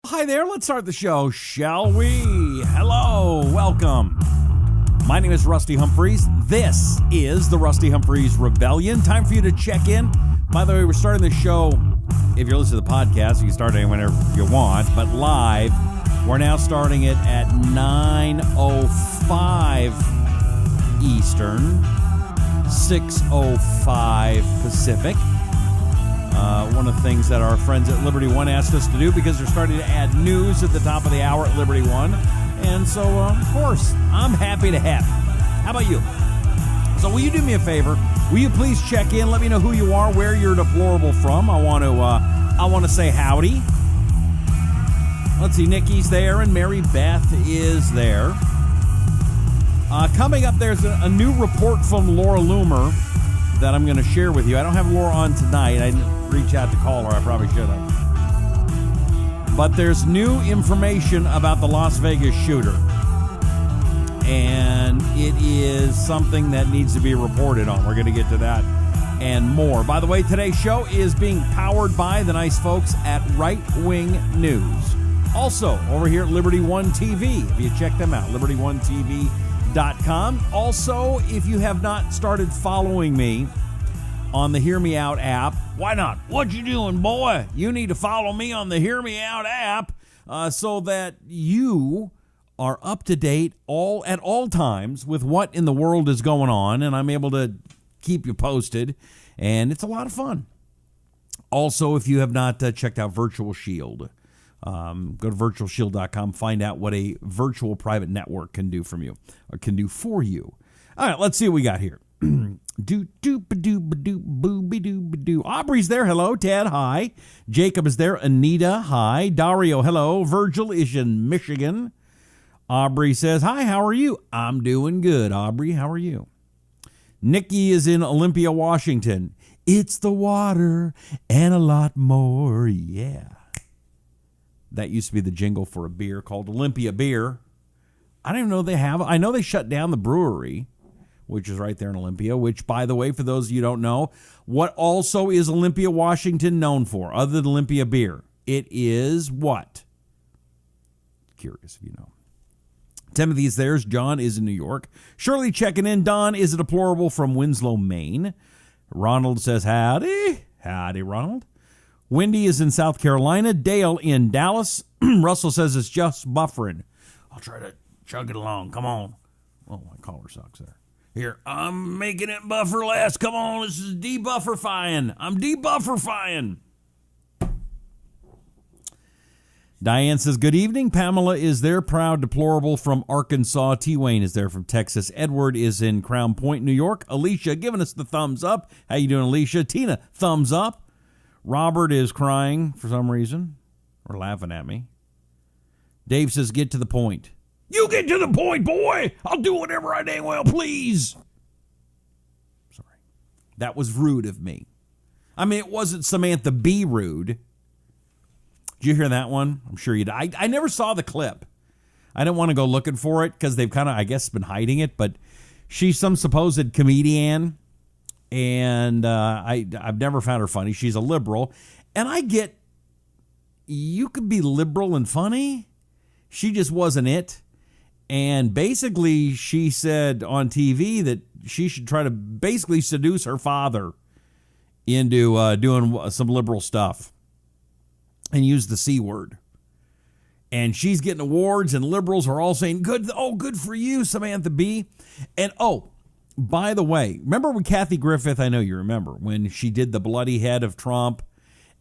Hi there, let's start the show, shall we? Hello, welcome. My name is Rusty Humphries. This is the Rusty Humphries Rebellion. Time for you to check in. By the way, we're starting the show, if you're listening to the podcast, you can start it whenever you want, but live, we're now starting it at 9:05 Eastern, 6:05 Pacific. One of the things that our friends at Liberty One asked us to do because they're starting to add news at the top of the hour at Liberty One. And so, of course, I'm happy to have you. How about you? So will you do me a favor? Will you please check in? Let me know who you are, where you're deplorable from. I want to say howdy. Let's see, Nikki's there and Mary Beth is there. Coming up, there's a new report from Laura Loomer that I'm going to share with you. I don't have Laura on tonight. I didn't reach out to call her. I probably should have. But there's new information about the Las Vegas shooter. And it is something that needs to be reported on. We're going to get to that and more. By the way, today's show is being powered by the nice folks at Right Wing News. Also, over here at Liberty One TV. If you check them out, libertyoneTV.com. Also, if you have not started following me on the HearMeOut app, why not? What you doing, boy? You need to follow me on the HearMeOut app so that you are up to date at all times with what in the world is going on, and I'm able to keep you posted, and it's a lot of fun. Also, if you have not checked out Virtual Shield, go to virtualshield.com, find out what a virtual private network can do for you. All right, let's see what we got here. Aubrey's there. Hello. Ted, hi. Jacob is there. Anita, hi. Dario, hello. Virgil is in Michigan. Aubrey says, hi, how are you? I'm doing good, Aubrey. How are you? Nikki is in Olympia, Washington. It's the water and a lot more, yeah. That used to be the jingle for a beer called Olympia Beer. I don't even know they have. I know they shut down the brewery, which is right there in Olympia, which, by the way, for those of you who don't know, what also is Olympia, Washington known for, other than Olympia Beer? It is what? Curious if you know. Timothy's there. John is in New York. Shirley checking in. Don is a deplorable from Winslow, Maine. Ronald says, howdy. Howdy, Ronald. Wendy is in South Carolina. Dale in Dallas. Russell says it's just buffering. I'll try to chug it along. Come on. Oh, my collar sucks there. Here, I'm making it buffer less. Come on, this is debufferifying. I'm debufferifying. Diane says, good evening. Pamela is there. Proud deplorable from Arkansas. T. Wayne is there from Texas. Edward is in Crown Point, New York. Alicia giving us the thumbs up. How you doing, Alicia? Tina, thumbs up. Robert is crying for some reason or laughing at me. Dave says, get to the point. You get to the point, boy. I'll do whatever I dang well please. Sorry. That was rude of me. I mean, it wasn't Samantha B. rude. Did you hear that one? I'm sure you did. I never saw the clip. I didn't want to go looking for it because they've kind of, I guess, been hiding it. But she's some supposed comedian, and I've never found her funny. She's a liberal. And I get, you could be liberal and funny. She just wasn't it. And basically, she said on TV that she should try to basically seduce her father into doing some liberal stuff and use the C word. And she's getting awards, and liberals are all saying, good for you, Samantha B. And, by the way, remember when Kathy Griffith, I know you remember, when she did the bloody head of Trump,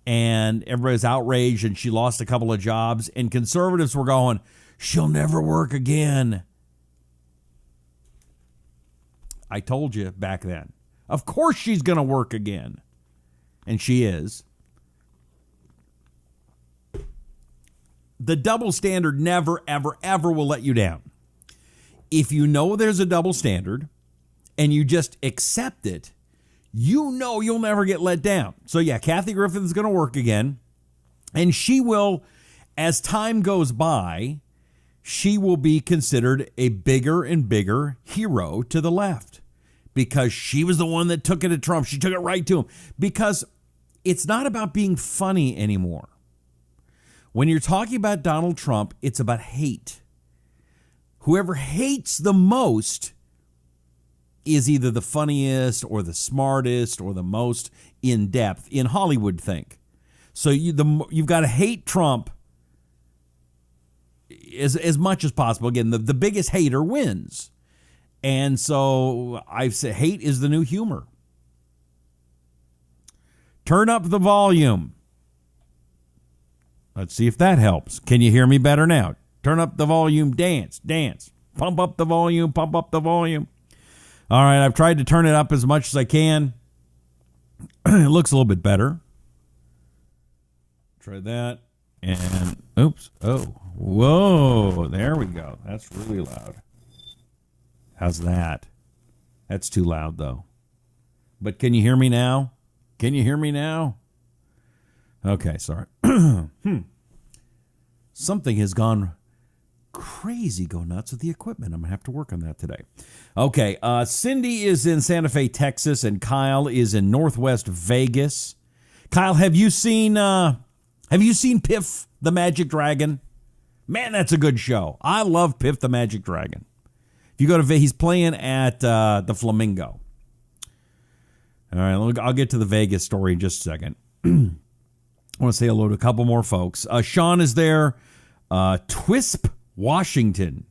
and everybody's outraged, and she lost a couple of jobs, and conservatives were going, she'll never work again. I told you back then. Of course she's going to work again. And she is. The double standard never, ever, ever will let you down. If you know there's a double standard and you just accept it, you know you'll never get let down. So yeah, Kathy Griffith is going to work again. And she will, as time goes by, she will be considered a bigger and bigger hero to the left because she was the one that took it to Trump. She took it right to him because it's not about being funny anymore. When you're talking about Donald Trump, it's about hate. Whoever hates the most is either the funniest or the smartest or the most in-depth in Hollywood think. So you've got to hate Trump as much as possible. Again, the biggest hater wins. And so I've said hate is the new humor. Turn up the volume. Let's see if that helps. Can you hear me better now? Turn up the volume, dance. Pump up the volume. All right, I've tried to turn it up as much as I can. It looks a little bit better. Try that. And, oops. Oh, whoa. There we go. That's really loud. How's that? That's too loud, though. But can you hear me now? Okay, sorry. Something has gone crazy, go nuts with the equipment. I'm going to have to work on that today. Okay, Cindy is in Santa Fe, Texas, and Kyle is in Northwest Vegas. Kyle, have you seen Piff the Magic Dragon? Man, that's a good show. I love Piff the Magic Dragon. If you go to he's playing at the Flamingo. All right, I'll get to the Vegas story in just a second. I want to say hello to a couple more folks. Sean is there. Twisp, Washington.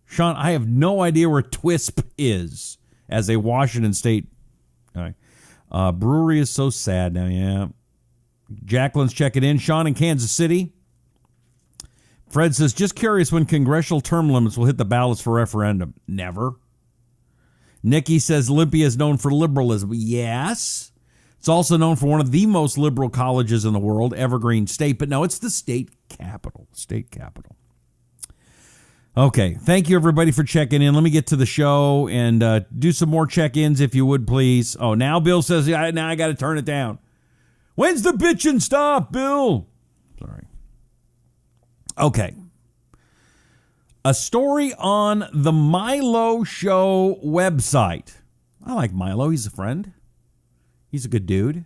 Sean, I have no idea where Twisp is as a Washington State. All right. Brewery is so sad now, yeah. Jacqueline's checking in. Sean in Kansas City. Fred says, just curious when congressional term limits will hit the ballots for referendum. Never. Nikki says Olympia is known for liberalism. Yes. It's also known for one of the most liberal colleges in the world, Evergreen State. But no, it's the state capital. Okay. Thank you, everybody, for checking in. Let me get to the show and do some more check-ins, if you would, please. Oh, now Bill says, yeah, now I got to turn it down. When's the bitchin' stop, Bill? Sorry. Okay. A story on the Milo Show website. I like Milo. He's a friend. He's a good dude.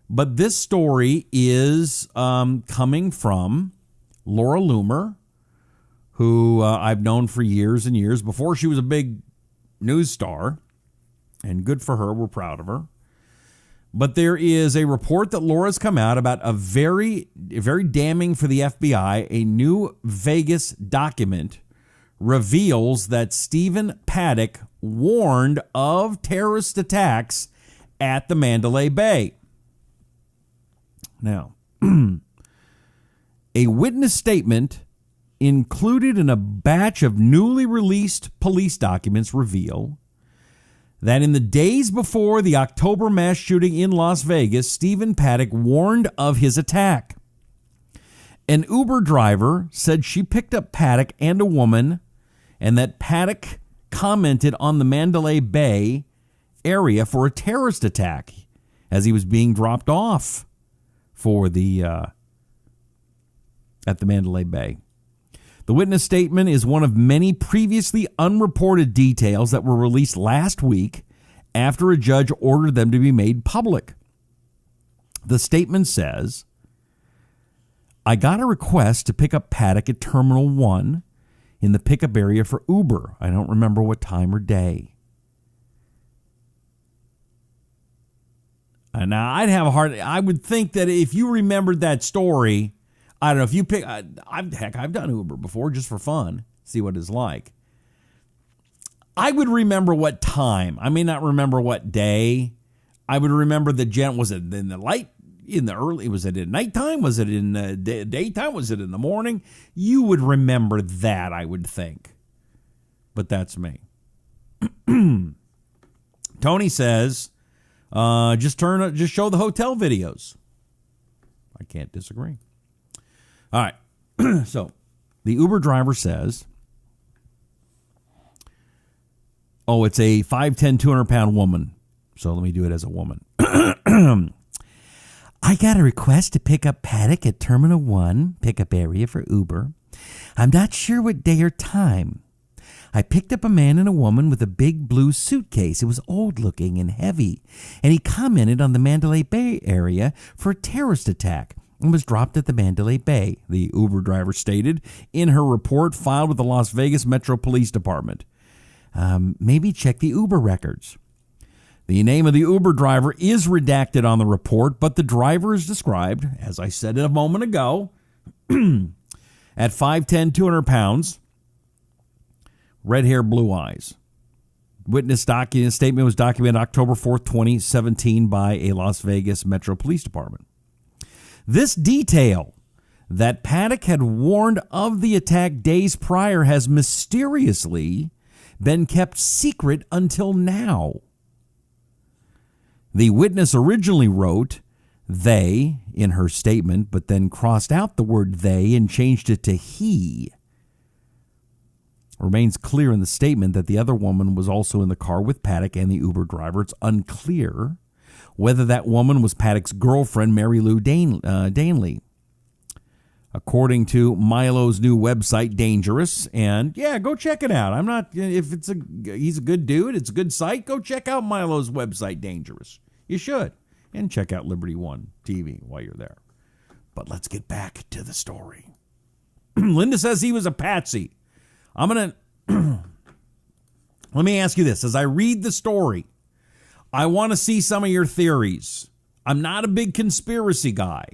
But this story is coming from Laura Loomer, who I've known for years and years, before she was a big news star. And good for her. We're proud of her. But there is a report that Laura's come out about a very damning for the FBI. A new Vegas document reveals that Stephen Paddock warned of terrorist attacks at the Mandalay Bay. Now, a witness statement included in a batch of newly released police documents reveal that in the days before the October mass shooting in Las Vegas, Stephen Paddock warned of his attack. An Uber driver said she picked up Paddock and a woman, and that Paddock commented on the Mandalay Bay area for a terrorist attack as he was being dropped off for the at the Mandalay Bay. The witness statement is one of many previously unreported details that were released last week after a judge ordered them to be made public. The statement says, I got a request to pick up Paddock at Terminal 1 in the pickup area for Uber. I don't remember what time or day. Now, I would think that if you remembered that story, I don't know if you pick, I've done Uber before just for fun, see what it's like. I would remember what time. I may not remember what day. I would remember was it in the early, was it at nighttime? Was it in the daytime? Was it in the morning? You would remember that, I would think. But that's me. Tony says, just show the hotel videos. I can't disagree. All right. So the Uber driver says, it's a 5'10", 200-pound woman. So let me do it as a woman. I got a request to pick up Paddock at Terminal 1 pickup area for Uber. I'm not sure what day or time. I picked up a man and a woman with a big blue suitcase. It was old-looking and heavy, and he commented on the Mandalay Bay area for a terrorist attack. and was dropped at the Mandalay Bay, the Uber driver stated in her report filed with the Las Vegas Metro Police Department. Maybe check the Uber records. The name of the Uber driver is redacted on the report, but the driver is described, as I said a moment ago, at 5'10", 200 pounds, red hair, blue eyes. Witness statement was documented October 4th, 2017 by a Las Vegas Metro Police Department. This detail that Paddock had warned of the attack days prior has mysteriously been kept secret until now. The witness originally wrote they in her statement, but then crossed out the word they and changed it to he. Remains clear in the statement that the other woman was also in the car with Paddock and the Uber driver. It's unclear whether that woman was Paddock's girlfriend, Mary Lou Danley. According to Milo's new website, Dangerous, and yeah, go check it out. He's a good dude, it's a good site, go check out Milo's website, Dangerous. You should. And check out Liberty One TV while you're there. But let's get back to the story. Linda says he was a patsy. Let me ask you this. As I read the story, I want to see some of your theories. I'm not a big conspiracy guy,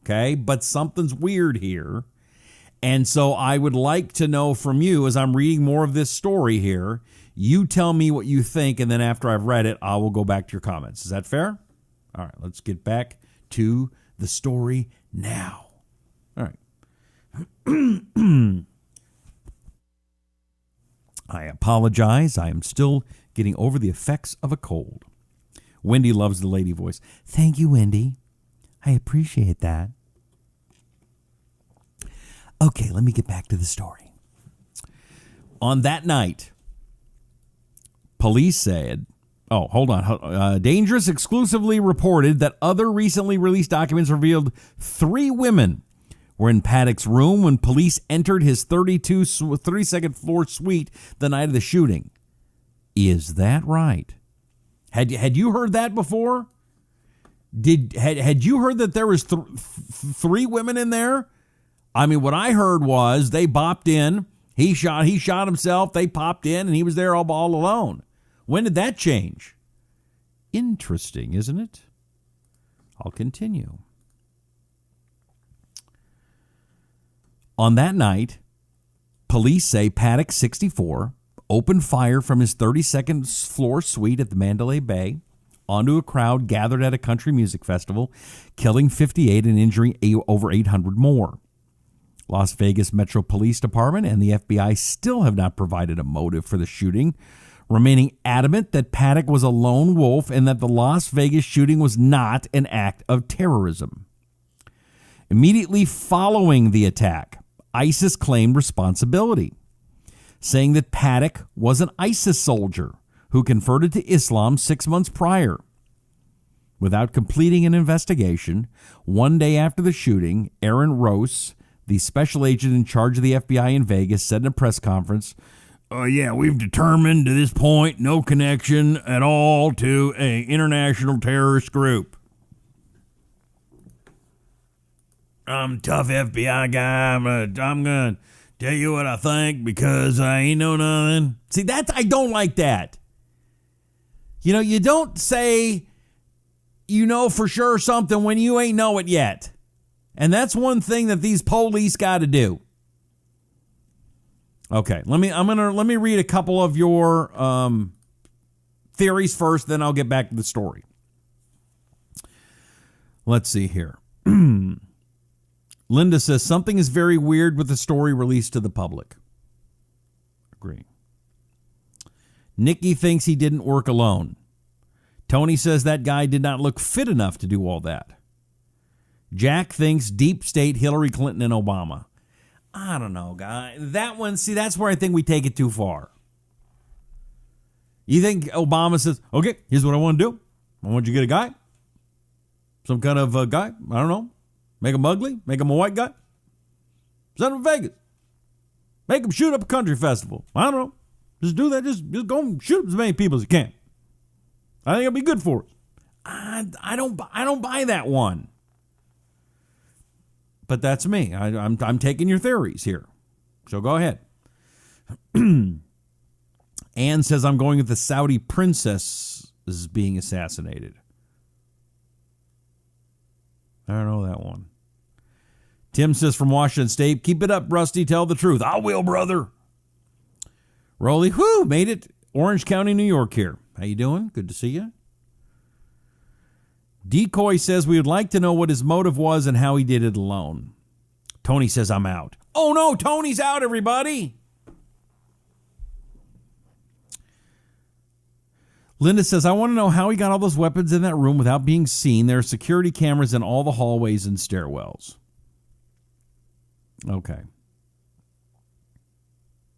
okay? But something's weird here. And so I would like to know from you, as I'm reading more of this story here, you tell me what you think, and then after I've read it, I will go back to your comments. Is that fair? All right, let's get back to the story now. All right. I apologize. I am still getting over the effects of a cold. Wendy loves the lady voice. Thank you, Wendy. I appreciate that. Okay, let me get back to the story. On that night, police said, Dangerous exclusively reported that other recently released documents revealed 3 women were in Paddock's room when police entered his 32nd floor suite the night of the shooting. Is that right? Had you heard that before? Had you heard that there was 3 women in there? I mean, what I heard was they bopped in. He shot himself. They popped in, and he was there all alone. When did that change? Interesting, isn't it? I'll continue. On that night, police say Paddock, 64, opened fire from his 32nd floor suite at the Mandalay Bay onto a crowd gathered at a country music festival, killing 58 and injuring over 800 more. Las Vegas Metro Police Department and the FBI still have not provided a motive for the shooting, remaining adamant that Paddock was a lone wolf and that the Las Vegas shooting was not an act of terrorism. Immediately following the attack, ISIS claimed responsibility, saying that Paddock was an ISIS soldier who converted to Islam 6 months prior. Without completing an investigation, one day after the shooting, Aaron Rose, the special agent in charge of the FBI in Vegas, said in a press conference, we've determined to this point no connection at all to an international terrorist group. I'm a tough FBI guy. I'm gonna tell you what I think because I ain't know nothing. See, I don't like that. You know, you don't say you know for sure something when you ain't know it yet. And that's one thing that these police got to do. Okay, let me read a couple of your theories first, then I'll get back to the story. Let's see here. Linda says something is very weird with the story released to the public. Agree. Nikki thinks he didn't work alone. Tony says that guy did not look fit enough to do all that. Jack thinks deep state Hillary Clinton and Obama. I don't know, guy. That one, see, that's where I think we take it too far. You think Obama says, okay, here's what I want to do. I want you to get a guy. Some kind of guy. I don't know. Make him ugly. Make him a white guy. Send him to Vegas. Make him shoot up a country festival. I don't know. Just do that. Just go and shoot up as many people as you can. I think it'll be good for us. I don't buy that one. But that's me. I'm taking your theories here. So go ahead. Anne says, I'm going with the Saudi princess is being assassinated. I don't know that one. Tim says from Washington State, keep it up, Rusty. Tell the truth. I will, brother. Rolly, made it. Orange County, New York here. How you doing? Good to see you. Decoy says we would like to know what his motive was and how he did it alone. Tony says I'm out. Oh no, Tony's out, everybody. Linda says, I want to know how he got all those weapons in that room without being seen. There are security cameras in all the hallways and stairwells. Okay.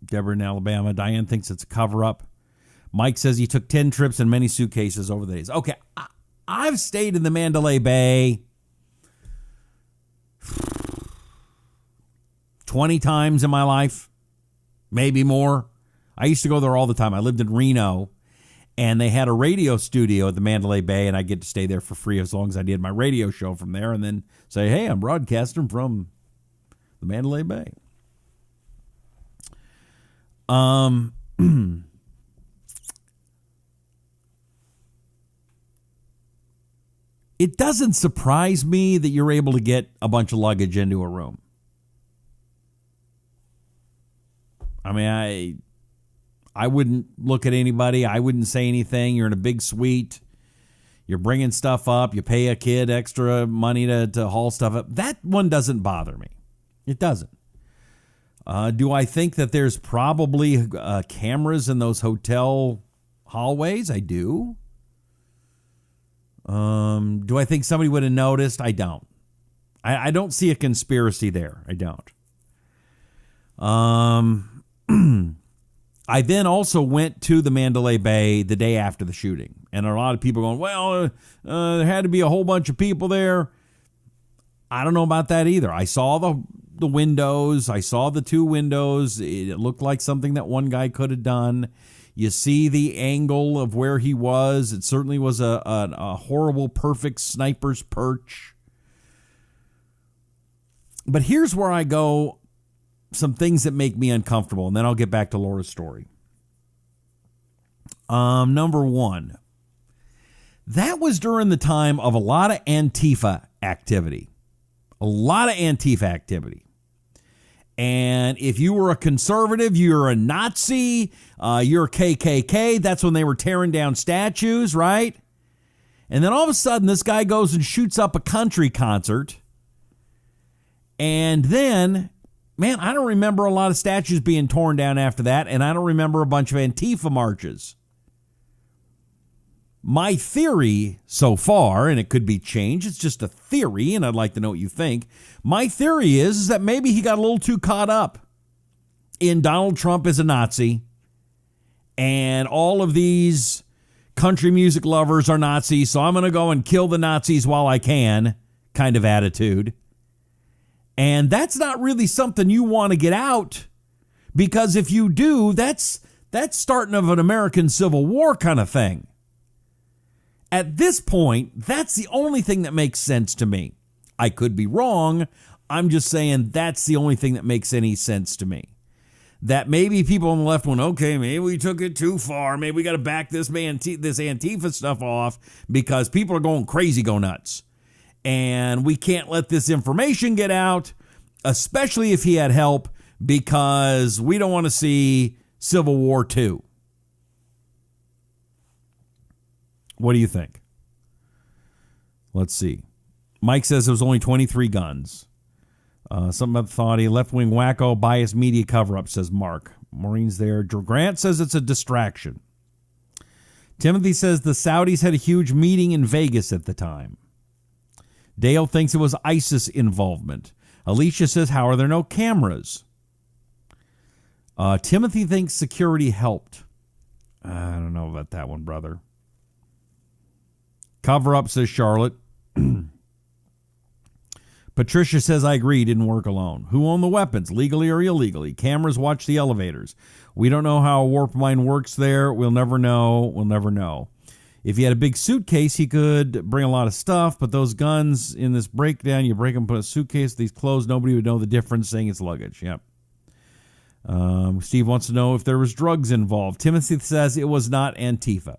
Deborah in Alabama. Diane thinks it's a cover-up. Mike says he took 10 trips and many suitcases over the days. Okay, I've stayed in the Mandalay Bay 20 times in my life, maybe more. I used to go there all the time. I lived in Reno, and they had a radio studio at the Mandalay Bay, and I get to stay there for free as long as I did my radio show from there, and then say, hey, I'm broadcasting from the Mandalay Bay. It doesn't surprise me that you're able to get a bunch of luggage into a room. I mean, I wouldn't look at anybody. I wouldn't say anything. You're in a big suite. You're bringing stuff up. You pay a kid extra money to haul stuff up. That one doesn't bother me. It doesn't. Do I think that there's probably cameras in those hotel hallways? I do. Do I think somebody would have noticed? I don't. I don't see a conspiracy there. I don't. I then also went to the Mandalay Bay the day after the shooting. And a lot of people going, well, there had to be a whole bunch of people there. I don't know about that either. I saw the windows. I saw the two windows. It looked like something that one guy could have done. You see the angle of where he was. It certainly was a horrible, perfect sniper's perch. But here's where I go, some things that make me uncomfortable, and then I'll get back to Laura's story. Number one, that was during the time of a lot of Antifa activity. A lot of Antifa activity. And if you were a conservative, you're a Nazi, you're a KKK, that's when they were tearing down statues, right? And then all of a sudden, this guy goes and shoots up a country concert. And then, man, I don't remember a lot of statues being torn down after that, and I don't remember a bunch of Antifa marches. My theory so far, and it could be changed, it's just a theory, and I'd like to know what you think. My theory is that maybe he got a little too caught up in Donald Trump as a Nazi, and all of these country music lovers are Nazis, so I'm going to go and kill the Nazis while I can kind of attitude. And that's not really something you want to get out, because if you do, that's starting of an American Civil War kind of thing. At this point, that's the only thing that makes sense to me. I could be wrong. I'm just saying that's the only thing that makes any sense to me. That maybe people on the left went, okay, maybe we took it too far. Maybe we got to back this Antifa stuff off because people are going crazy, go nuts. And we can't let this information get out, especially if he had help, because we don't want to see Civil War II. What do you think? Let's see. Mike says it was only 23 guns. Something about the thought, a left-wing wacko biased media cover-up, says Mark. Maureen's there. Grant says it's a distraction. Timothy says the Saudis had a huge meeting in Vegas at the time. Dale thinks it was ISIS involvement. Alicia says, how are there no cameras? Timothy thinks security helped. I don't know about that one, brother. Cover up, says Charlotte. Patricia says, I agree, didn't work alone. Who owned the weapons, legally or illegally? Cameras watch the elevators. We don't know how a warp mine works there. We'll never know. We'll never know. If he had a big suitcase, he could bring a lot of stuff, but those guns in this breakdown, you break them, put a suitcase, these clothes, nobody would know the difference, saying it's luggage. Yep. Steve wants to know if there was drugs involved. Timothy says it was not Antifa.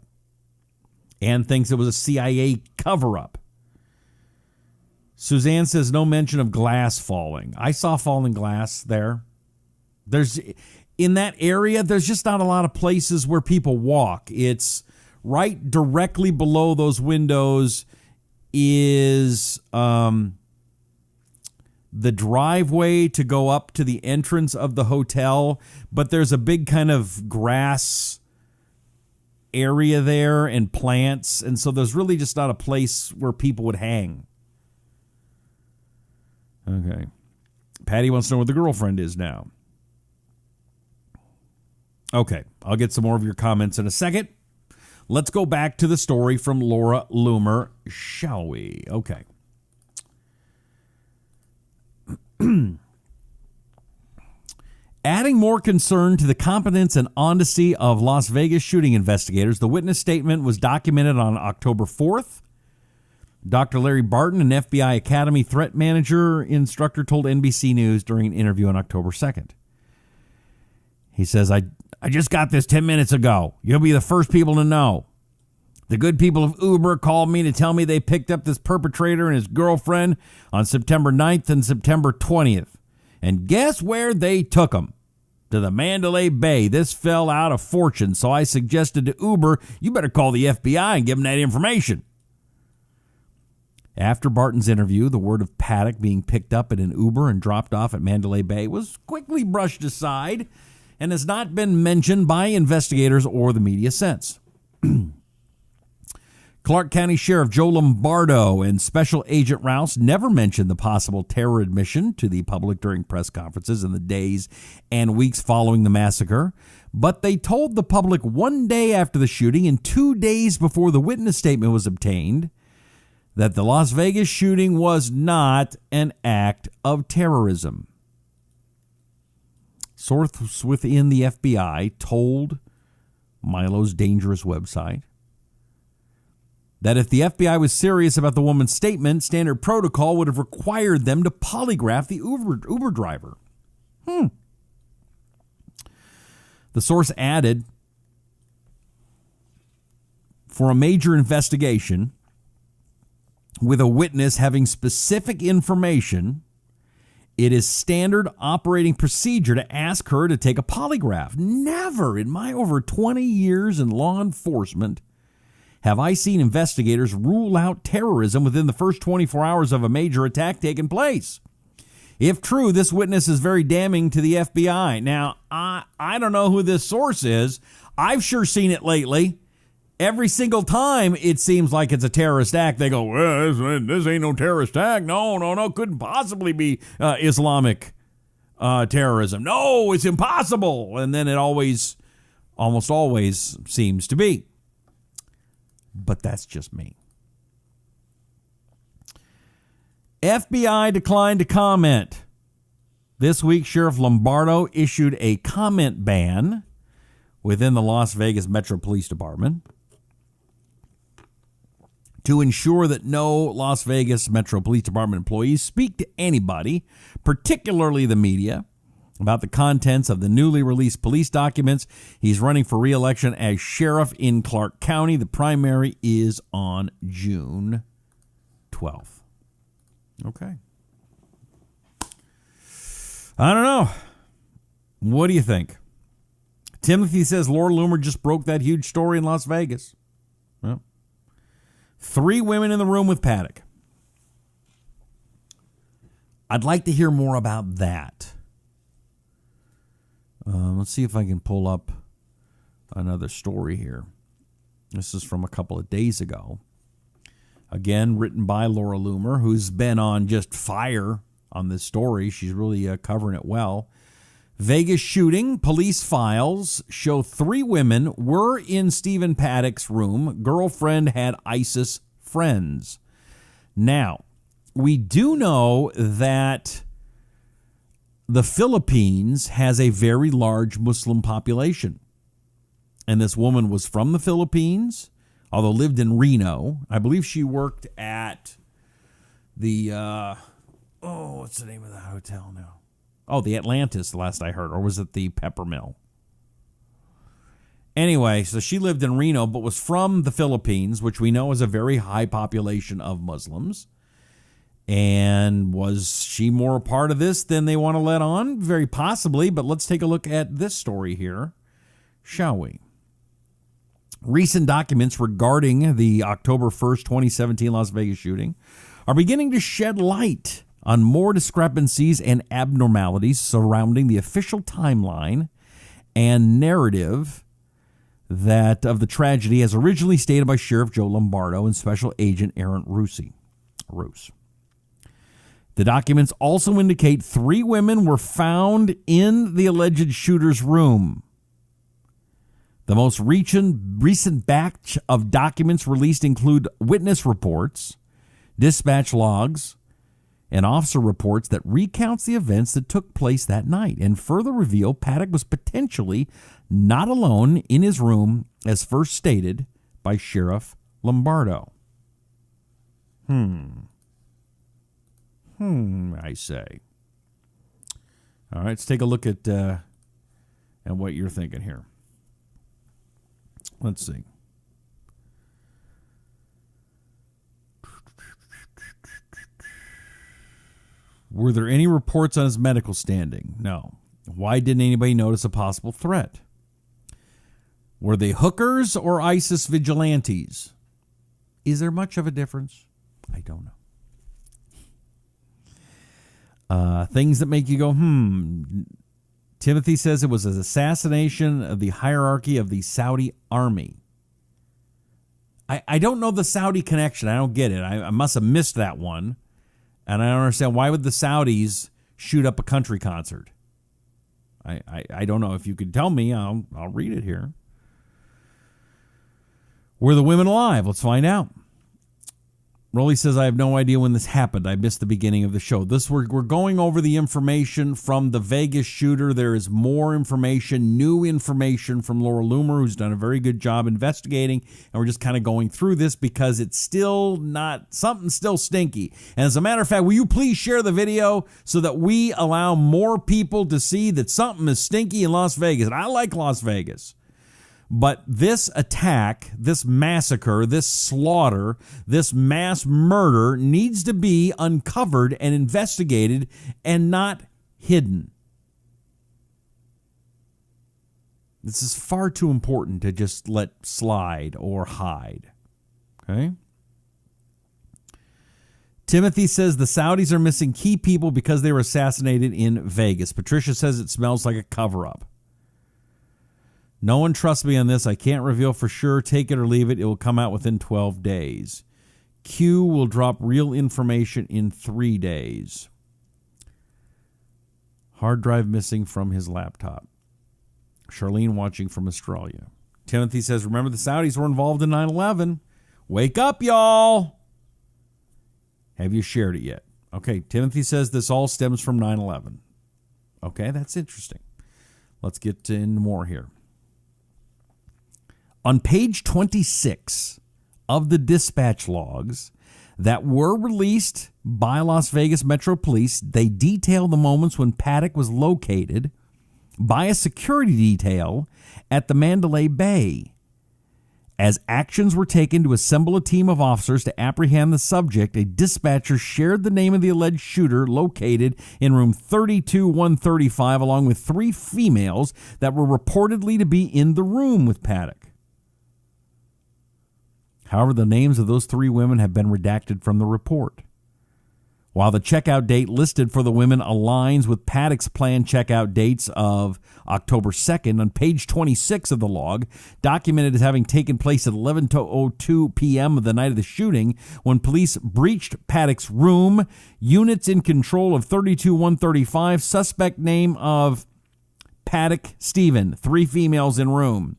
Ann thinks it was a CIA cover-up. Suzanne says no mention of glass falling. I saw falling glass there. In that area, there's just not a lot of places where people walk. It's right directly below those windows is the driveway to go up to the entrance of the hotel, but there's a big kind of grass area there and plants, and so there's really just not a place where people would hang. Okay. Patty wants to know where the girlfriend is now. Okay, I'll get some more of your comments in a second. Let's go back to the story from Laura Loomer, shall we? Okay. Adding more concern to the competence and honesty of Las Vegas shooting investigators, the witness statement was documented on October 4th. Dr. Larry Barton, an FBI Academy threat manager instructor, told NBC News during an interview on October 2nd. He says, I just got this 10 minutes ago. You'll be the first people to know. The good people of Uber called me to tell me they picked up this perpetrator and his girlfriend on September 9th and September 20th. And guess where they took them? To the Mandalay Bay. This fell out a fortune, so I suggested to Uber, you better call the FBI and give them that information. After Barton's interview, the word of Paddock being picked up in an Uber and dropped off at Mandalay Bay was quickly brushed aside and has not been mentioned by investigators or the media since. Clark County Sheriff Joe Lombardo and Special Agent Rouse never mentioned the possible terror admission to the public during press conferences in the days and weeks following the massacre, but they told the public one day after the shooting and 2 days before the witness statement was obtained that the Las Vegas shooting was not an act of terrorism. Sources within the FBI told Milo's Dangerous website that if the FBI was serious about the woman's statement, standard protocol would have required them to polygraph the Uber driver. The source added, for a major investigation with a witness having specific information, it is standard operating procedure to ask her to take a polygraph. Never in my over 20 years in law enforcement have I seen investigators rule out terrorism within the first 24 hours of a major attack taking place. If true, this witness is very damning to the FBI. Now, I don't know who this source is. I've sure seen it lately. Every single time it seems like it's a terrorist act, they go, well, this ain't no terrorist act. No, couldn't possibly be Islamic terrorism. No, it's impossible. And then it almost always seems to be. But that's just me. FBI declined to comment. This week, Sheriff Lombardo issued a comment ban within the Las Vegas Metro Police Department to ensure that no Las Vegas Metro Police Department employees speak to anybody, particularly the media, about the contents of the newly released police documents. He's running for re-election as sheriff in Clark County. The primary is on June 12th. Okay. I don't know. What do you think? Timothy says Laura Loomer just broke that huge story in Las Vegas. Well, 3 women in the room with Paddock. I'd like to hear more about that. Let's see if I can pull up another story here. This is from a couple of days ago. Again, written by Laura Loomer, who's been on just fire on this story. She's really covering it well. Vegas shooting, police files show 3 women were in Stephen Paddock's room. Girlfriend had ISIS friends. Now, we do know that the Philippines has a very large Muslim population. And this woman was from the Philippines, although lived in Reno. I believe she worked at the, what's the name of the hotel now? Oh, the Atlantis, the last I heard. Or was it the Peppermill? Anyway, so she lived in Reno, but was from the Philippines, which we know is a very high population of Muslims. And was she more a part of this than they want to let on? Very possibly, but let's take a look at this story here, shall we? Recent documents regarding the October 1st, 2017 Las Vegas shooting are beginning to shed light on more discrepancies and abnormalities surrounding the official timeline and narrative that of the tragedy as originally stated by Sheriff Joe Lombardo and Special Agent Aaron Roos. The documents also indicate 3 women were found in the alleged shooter's room. The most recent batch of documents released include witness reports, dispatch logs, and officer reports that recounts the events that took place that night and further reveal Paddock was potentially not alone in his room as first stated by Sheriff Lombardo. I say. All right, let's take a look at what you're thinking here. Let's see. Were there any reports on his medical standing? No. Why didn't anybody notice a possible threat? Were they hookers or ISIS vigilantes? Is there much of a difference? I don't know. Things that make you go, Timothy says it was an assassination of the hierarchy of the Saudi army. I don't know the Saudi connection. I don't get it. I must have missed that one. And I don't understand, why would the Saudis shoot up a country concert? I don't know. If you could tell me, I'll read it here. Were the women alive? Let's find out. Rolly says, I have no idea when this happened. I missed the beginning of the show. We're going over the information from the Vegas shooter. There is more information, new information from Laura Loomer, who's done a very good job investigating. And we're just kind of going through this because it's still not, something's still stinky. And as a matter of fact, will you please share the video so that we allow more people to see that something is stinky in Las Vegas? And I like Las Vegas. But this attack, this massacre, this slaughter, this mass murder needs to be uncovered and investigated and not hidden. This is far too important to just let slide or hide. Okay? Timothy says the Saudis are missing key people because they were assassinated in Vegas. Patricia says it smells like a cover-up. No one trusts me on this. I can't reveal for sure. Take it or leave it. It will come out within 12 days. Q will drop real information in 3 days. Hard drive missing from his laptop. Charlene watching from Australia. Timothy says, remember the Saudis were involved in 9/11. Wake up, y'all. Have you shared it yet? Okay, Timothy says this all stems from 9/11. Okay, that's interesting. Let's get into more here. On page 26 of the dispatch logs that were released by Las Vegas Metro Police, they detail the moments when Paddock was located by a security detail at the Mandalay Bay. As actions were taken to assemble a team of officers to apprehend the subject, a dispatcher shared the name of the alleged shooter located in room 32-135 along with 3 females that were reportedly to be in the room with Paddock. However, the names of those 3 women have been redacted from the report. While the checkout date listed for the women aligns with Paddock's planned checkout dates of October 2nd, on page 26 of the log, documented as having taken place at 11:02 p.m. of the night of the shooting, when police breached Paddock's room, units in control of 32-135, suspect name of Paddock Stephen, 3 females in room.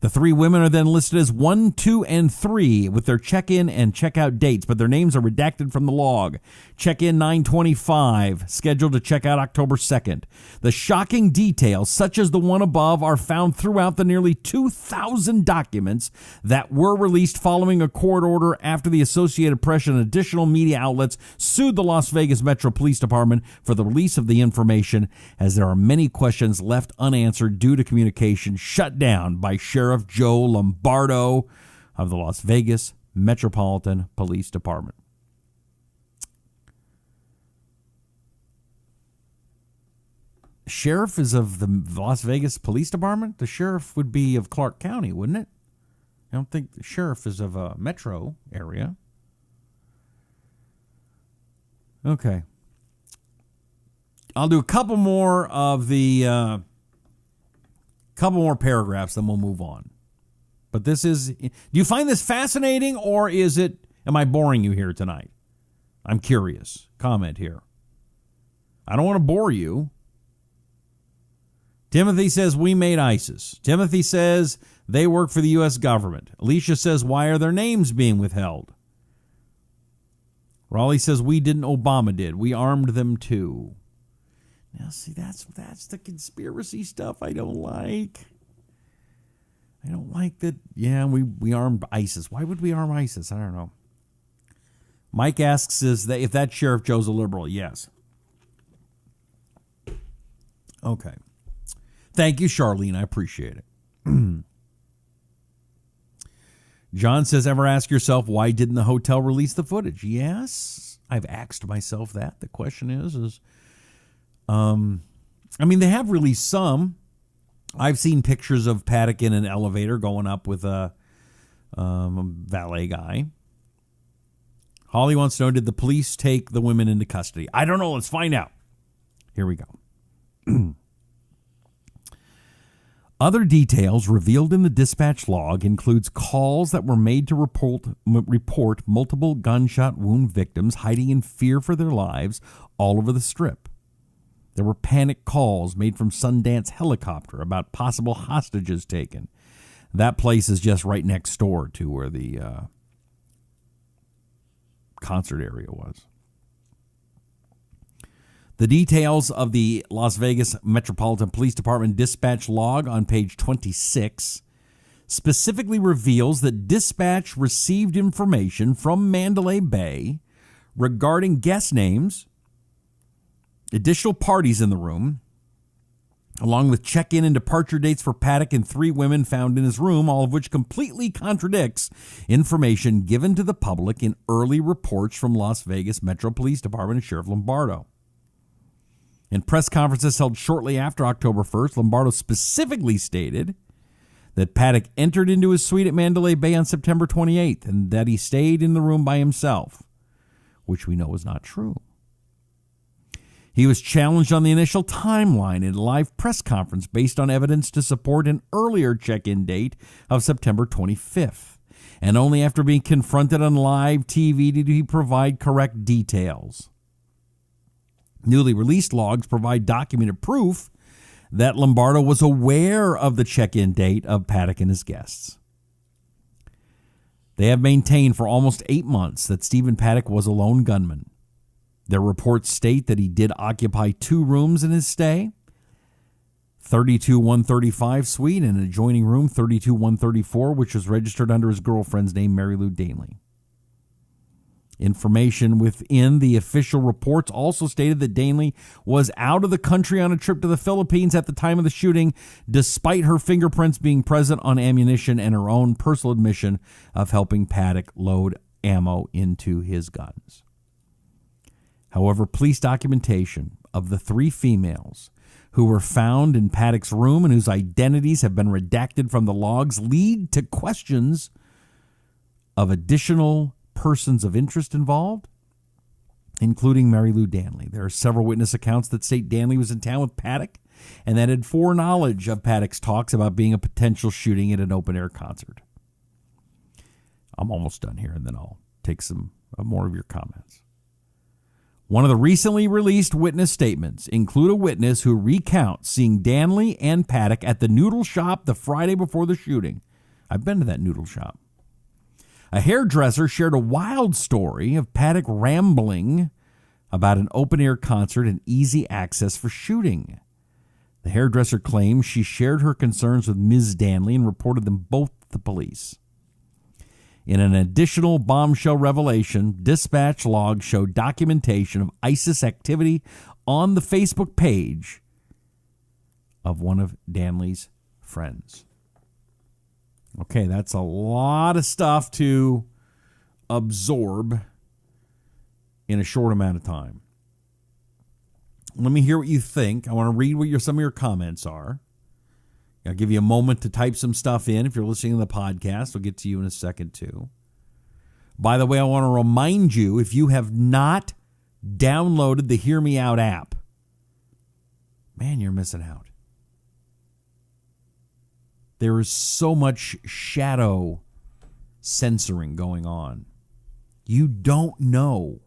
The 3 women are then listed as 1, 2, and 3 with their check-in and check-out dates, but their names are redacted from the log. Check-in 9/25, scheduled to check out October 2nd. The shocking details, such as the one above, are found throughout the nearly 2,000 documents that were released following a court order after the Associated Press and additional media outlets sued the Las Vegas Metro Police Department for the release of the information, as there are many questions left unanswered due to communication shut down by Sheriff Joe Lombardo of the Las Vegas Metropolitan Police Department. Sheriff is of the Las Vegas Police Department? The sheriff would be of Clark County, wouldn't it? I don't think the sheriff is of a metro area. Okay. I'll do a couple more of the couple more paragraphs, then we'll move on. But do you find this fascinating, or am I boring you here tonight? I'm curious. Comment here. I don't want to bore you. Timothy says, we made ISIS. Timothy says, they work for the U.S. government. Alicia says, why are their names being withheld? Raleigh says, we didn't, Obama did. We armed them too. Now, see, that's the conspiracy stuff I don't like. I don't like that. Yeah, we armed ISIS. Why would we arm ISIS? I don't know. Mike asks, if that Sheriff Joe's a liberal? Yes. Okay. Thank you, Charlene. I appreciate it. John says, ever ask yourself, why didn't the hotel release the footage? Yes, I've asked myself that. The question is they have released some. I've seen pictures of Paddock in an elevator going up with a valet guy. Holly wants to know, did the police take the women into custody? I don't know. Let's find out. Here we go. Other details revealed in the dispatch log includes calls that were made to report multiple gunshot wound victims hiding in fear for their lives all over the Strip. There were panic calls made from Sundance helicopter about possible hostages taken. That place is just right next door to where the concert area was. The details of the Las Vegas Metropolitan Police Department dispatch log on page 26 specifically reveals that dispatch received information from Mandalay Bay regarding guest names, additional parties in the room, along with check-in and departure dates for Paddock and 3 women found in his room, all of which completely contradicts information given to the public in early reports from Las Vegas Metro Police Department and Sheriff Lombardo. In press conferences held shortly after October 1st, Lombardo specifically stated that Paddock entered into his suite at Mandalay Bay on September 28th and that he stayed in the room by himself, which we know is not true. He was challenged on the initial timeline in a live press conference based on evidence to support an earlier check-in date of September 25th, and only after being confronted on live TV did he provide correct details. Newly released logs provide documented proof that Lombardo was aware of the check-in date of Paddock and his guests. They have maintained for almost 8 months that Stephen Paddock was a lone gunman. Their reports state that he did occupy 2 rooms in his stay, 32-135 suite and an adjoining room, 32-134, which was registered under his girlfriend's name, Mary Lou Danley. Information within the official reports also stated that Danley was out of the country on a trip to the Philippines at the time of the shooting, despite her fingerprints being present on ammunition and her own personal admission of helping Paddock load ammo into his guns. However, police documentation of the 3 females who were found in Paddock's room and whose identities have been redacted from the logs lead to questions of additional persons of interest involved, including Mary Lou Danley. There are several witness accounts that state Danley was in town with Paddock and that had foreknowledge of Paddock's talks about being a potential shooting at an open-air concert. I'm almost done here, and then I'll take some more of your comments. One of the recently released witness statements include a witness who recounts seeing Danley and Paddock at the noodle shop the Friday before the shooting. I've been to that noodle shop. A hairdresser shared a wild story of Paddock rambling about an open-air concert and easy access for shooting. The hairdresser claims she shared her concerns with Ms. Danley and reported them both to the police. In an additional bombshell revelation, dispatch logs show documentation of ISIS activity on the Facebook page of one of Danley's friends. Okay, that's a lot of stuff to absorb in a short amount of time. Let me hear what you think. I want to read what some of your comments are. I'll give you a moment to type some stuff in. If you're listening to the podcast, we'll get to you in a second too. By the way, I want to remind you, if you have not downloaded the Hear Me Out app, man, you're missing out. There is so much shadow censoring going on. You don't know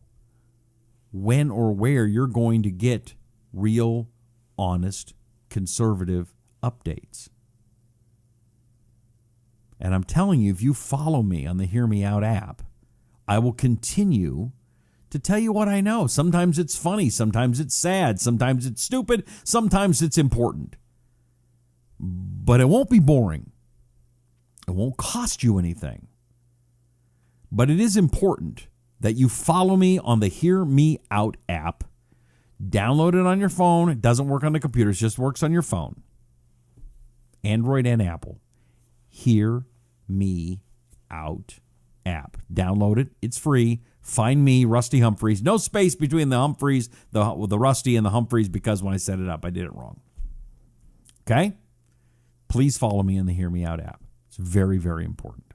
when or where you're going to get real, honest, conservative updates. And I'm telling you, if you follow me on the Hear Me Out app, I will continue to tell you what I know. Sometimes it's funny, sometimes it's sad, sometimes it's stupid, sometimes it's important. But it won't be boring. It won't cost you anything. But it is important that you follow me on the Hear Me Out app. Download it on your phone. It doesn't work on the computer. It just works on your phone. Android and Apple. Hear Me Out app. Download it. It's free. Find me, Rusty Humphries. No space between the Humphries, the Rusty and the Humphries, because when I set it up, I did it wrong. Okay? Please follow me in the Hear Me Out app. It's very, very important.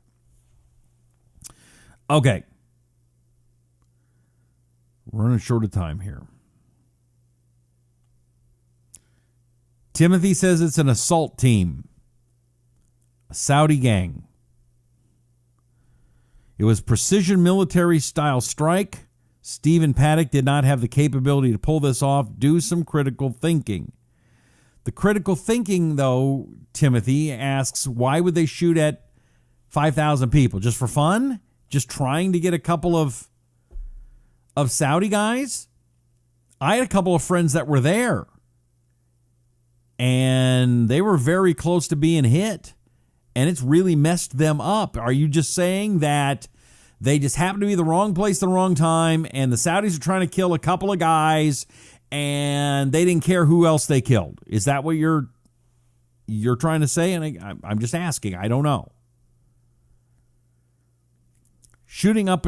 Okay. We're running short of time here. Timothy says it's an assault team. A Saudi gang. It was precision military style strike. Stephen Paddock did not have the capability to pull this off. Do some critical thinking. The critical thinking, though, Timothy asks, why would they shoot at 5,000 people? Just for fun? Just trying to get a couple of Saudi guys? I had a couple of friends that were there, and they were very close to being hit, and it's really messed them up. Are you just saying that they just happened to be the wrong place at the wrong time, and the Saudis are trying to kill a couple of guys, and they didn't care who else they killed? Is that what you're trying to say? And I'm just asking. I don't know. Shooting up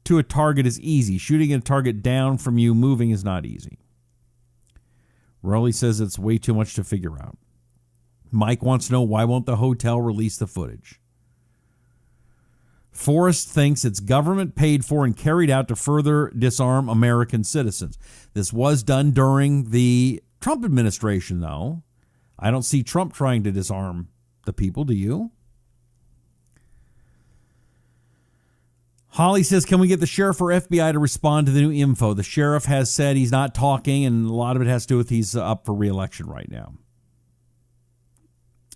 to a target is easy. Shooting a target down from you moving is not easy. Rowley says it's way too much to figure out. Mike wants to know, why won't the hotel release the footage? Forrest thinks it's government paid for and carried out to further disarm American citizens. This was done during the Trump administration, though. I don't see Trump trying to disarm the people, do you? Holly says, can we get the sheriff or FBI to respond to the new info? The sheriff has said he's not talking, and a lot of it has to do with he's up for re-election right now.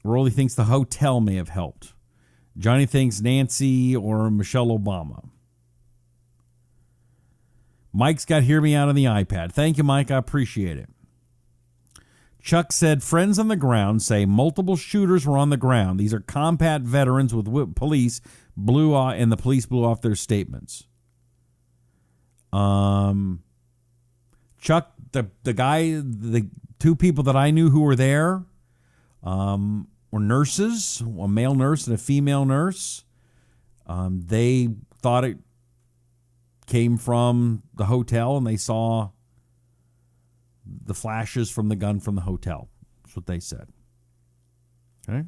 Rowley thinks the hotel may have helped. Johnny thinks Nancy or Michelle Obama. Mike's got Hear Me Out on the iPad. Thank you, Mike. I appreciate it. Chuck said, friends on the ground say multiple shooters were on the ground. These are combat veterans with police blew off, and the police blew off their statements. Chuck, the two people that I knew who were there, were nurses, a male nurse and a female nurse. They thought it came from the hotel, and they saw the flashes from the gun from the hotel. That's what they said. Okay.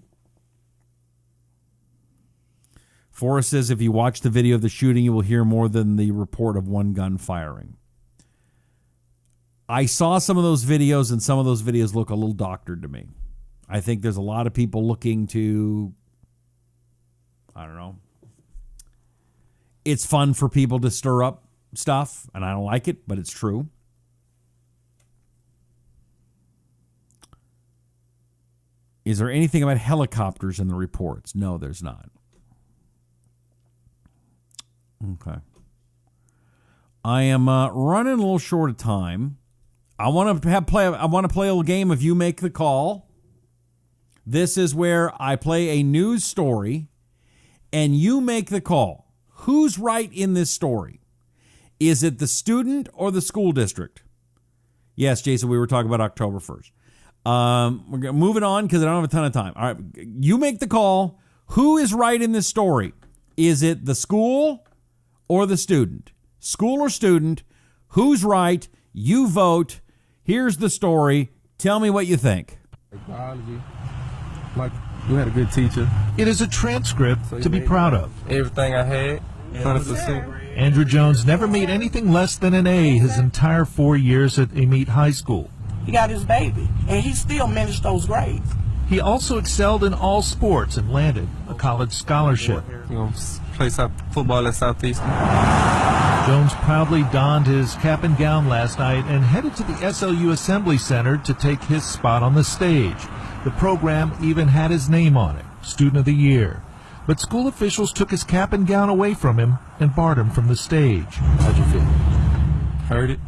Forrest says, if you watch the video of the shooting, you will hear more than the report of one gun firing. I saw some of those videos, and some of those videos look a little doctored to me. I think there's a lot of people looking to, I don't know. It's fun for people to stir up stuff, and I don't like it, but it's true. Is there anything about helicopters in the reports? No, there's not. Okay. I am running a little short of time. I want to play a little game of You Make the Call. This is where I play a news story, and you make the call. Who's right in this story? Is it the student or the school district? Yes, Jason, we were talking about October 1st. We're moving on because I don't have a ton of time. All right, you make the call. Who is right in this story? Is it the school or the student? School or student? Who's right? You vote. Here's the story. Tell me what you think. Biology. Like, you had a good teacher. It is a transcript to be proud of. Everything I had, 100%. Andrew Jones never made anything less than an A his entire 4 years at HearMeOut High School. He got his baby, and he still managed those grades. He also excelled in all sports and landed a college scholarship. You know, play football at Southeastern. Jones proudly donned his cap and gown last night and headed to the SLU Assembly Center to take his spot on the stage. The program even had his name on it, Student of the Year. But school officials took his cap and gown away from him and barred him from the stage. How'd you feel? Heard it.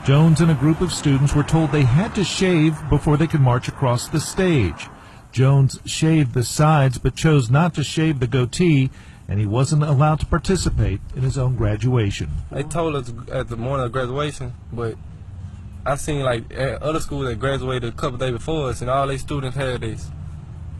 Jones and a group of students were told they had to shave before they could march across the stage. Jones shaved the sides but chose not to shave the goatee, and he wasn't allowed to participate in his own graduation. They told us at the morning of graduation, but I've seen like at other schools that graduated a couple days before us, and all their students had this,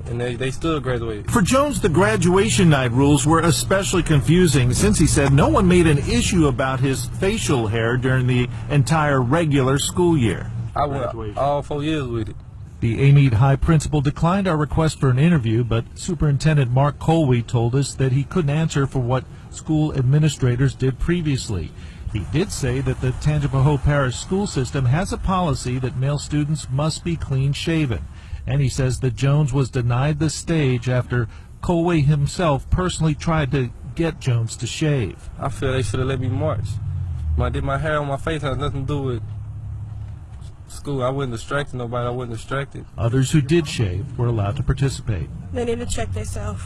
and they still graduated. For Jones, the graduation night rules were especially confusing since he said no one made an issue about his facial hair during the entire regular school year. I went all 4 years with it. The HearMeOut High principal declined our request for an interview, but Superintendent Mark Coley told us that he couldn't answer for what school administrators did previously. He did say that the Tangipahoa Parish school system has a policy that male students must be clean-shaven, and he says that Jones was denied the stage after Coley himself personally tried to get Jones to shave. I feel they should have let me march. When I did my hair on my face, it had nothing to do with school. I wasn't distracted nobody. I wasn't distracted. Others who did shave were allowed to participate. They need to check themselves.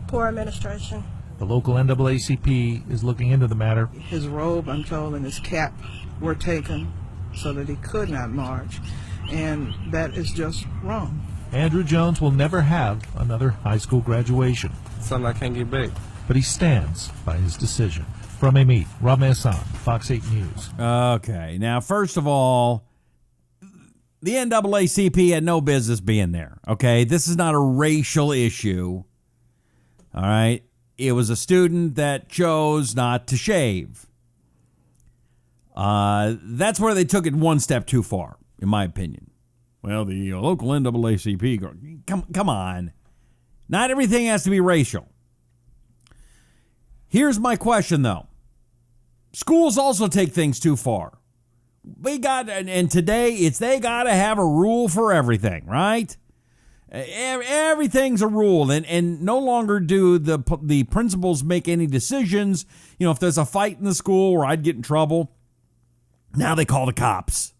Poor administration. The local NAACP is looking into the matter. His robe, I'm told, and his cap were taken so that he could not march, and that is just wrong. Andrew Jones will never have another high school graduation, Something I can't get back. but he stands by his decision. From HearMeOut, Rob Masson, Fox 8 News. Okay. Now, first of all, the NAACP had no business being there. Okay. This is not a racial issue. All right. It was a student that chose not to shave. That's where they took it one step too far, in my opinion. Well, the local NAACP, come on. Not everything has to be racial. Here's my question, though. Schools also take things too far. And today, they got to have a rule for everything, right? Everything's a rule, and no longer do the principals make any decisions. You know, if there's a fight in the school where I'd get in trouble, now they call the cops.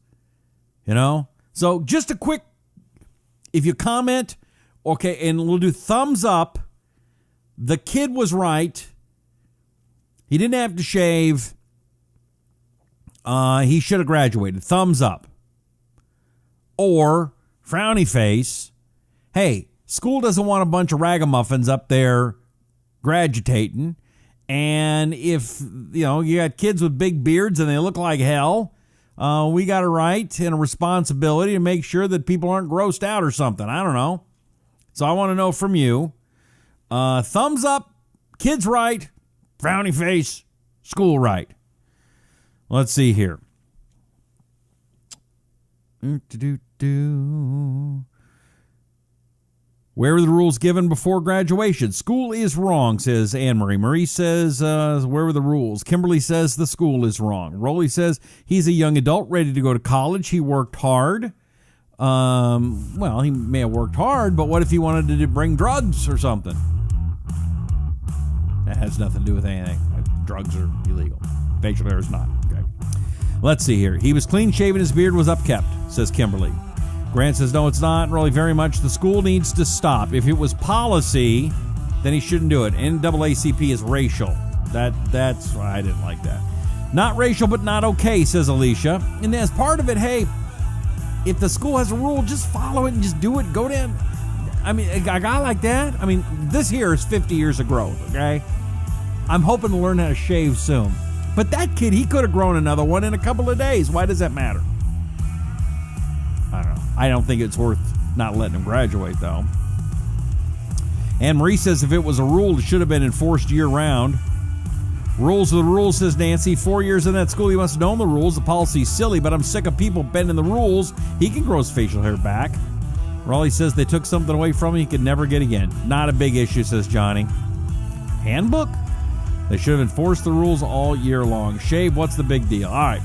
You know? So just a quick, if you comment, okay, and we'll do thumbs up. The kid was right. He didn't have to shave. He should have graduated. Thumbs up. Or frowny face. Hey, school doesn't want a bunch of ragamuffins up there graduating. And if, you know, you got kids with big beards and they look like hell, we got a right and a responsibility to make sure that people aren't grossed out or something. I don't know. So I want to know from you. Thumbs up, kids right, frowny face, school right. Let's see here. Where were the rules given before graduation? School is wrong, says Anne-Marie. Marie says, where were the rules? Kimberly says the school is wrong. Rolly says he's a young adult ready to go to college. He worked hard. Well, he may have worked hard, but what if he wanted to bring drugs or something? That has nothing to do with anything. Drugs are illegal. Facial hair is not. Okay. Let's see here. He was clean shaven. His beard was upkept, says Kimberly. Grant says, no, it's not really very much. The school needs to stop. If it was policy, then he shouldn't do it. NAACP is racial. That's I didn't like that. Not racial, but not okay, says Alicia. And as part of it, hey, if the school has a rule, just follow it and just do it. Go down. I mean, a guy like that, I mean, this here is 50 years of growth, okay? I'm hoping to learn how to shave soon. But that kid, he could have grown another one in a couple of days. Why does that matter? I don't know. I don't think it's worth not letting him graduate, though. Anne Marie says if it was a rule, it should have been enforced year-round. Rules are the rules, says Nancy. 4 years in that school, he must have known the rules. The policy's silly, but I'm sick of people bending the rules. He can grow his facial hair back. Raleigh says they took something away from him he could never get again. Not a big issue, says Johnny. Handbook? They should have enforced the rules all year long. Shave, what's the big deal? All right.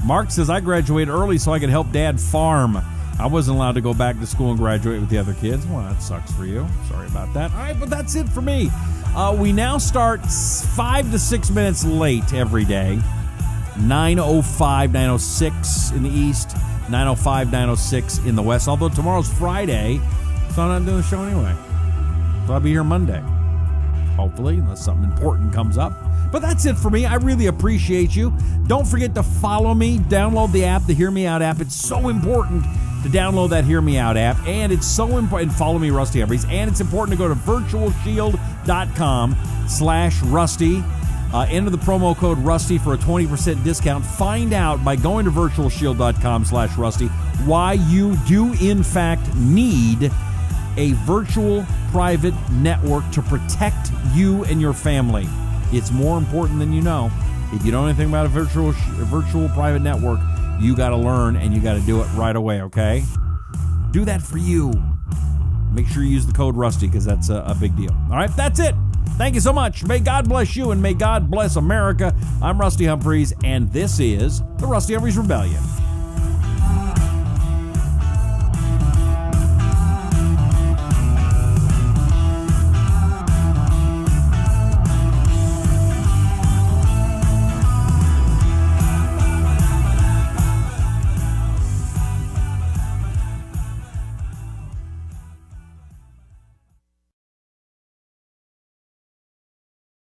Mark says, I graduated early so I could help Dad farm. I wasn't allowed to go back to school and graduate with the other kids. Well, that sucks for you. Sorry about that. All right, but that's it for me. We now start 5 to 6 minutes late every day. 9:05, 9:06 in the east, 9:05, 9:06 in the west. Although tomorrow's Friday, so I'm not doing the show anyway. So I'll be here Monday. Hopefully, unless something important comes up. But that's it for me. I really appreciate you. Don't forget to follow me. Download the app, the Hear Me Out app. It's so important to download that Hear Me Out app. And it's so important. Follow me, Rusty Humphries. And it's important to go to virtualshield.com/Rusty. Enter the promo code Rusty for a 20% discount. Find out by going to virtualshield.com/Rusty why you do, in fact, need a virtual private network to protect you and your family. It's more important than you know. If you don't know anything about a virtual private network, you got to learn and you got to do it right away, okay? Do that for you. Make sure you use the code Rusty because that's a big deal. All right, that's it. Thank you so much. May God bless you and may God bless America. I'm Rusty Humphries, and this is the Rusty Humphries Rebellion.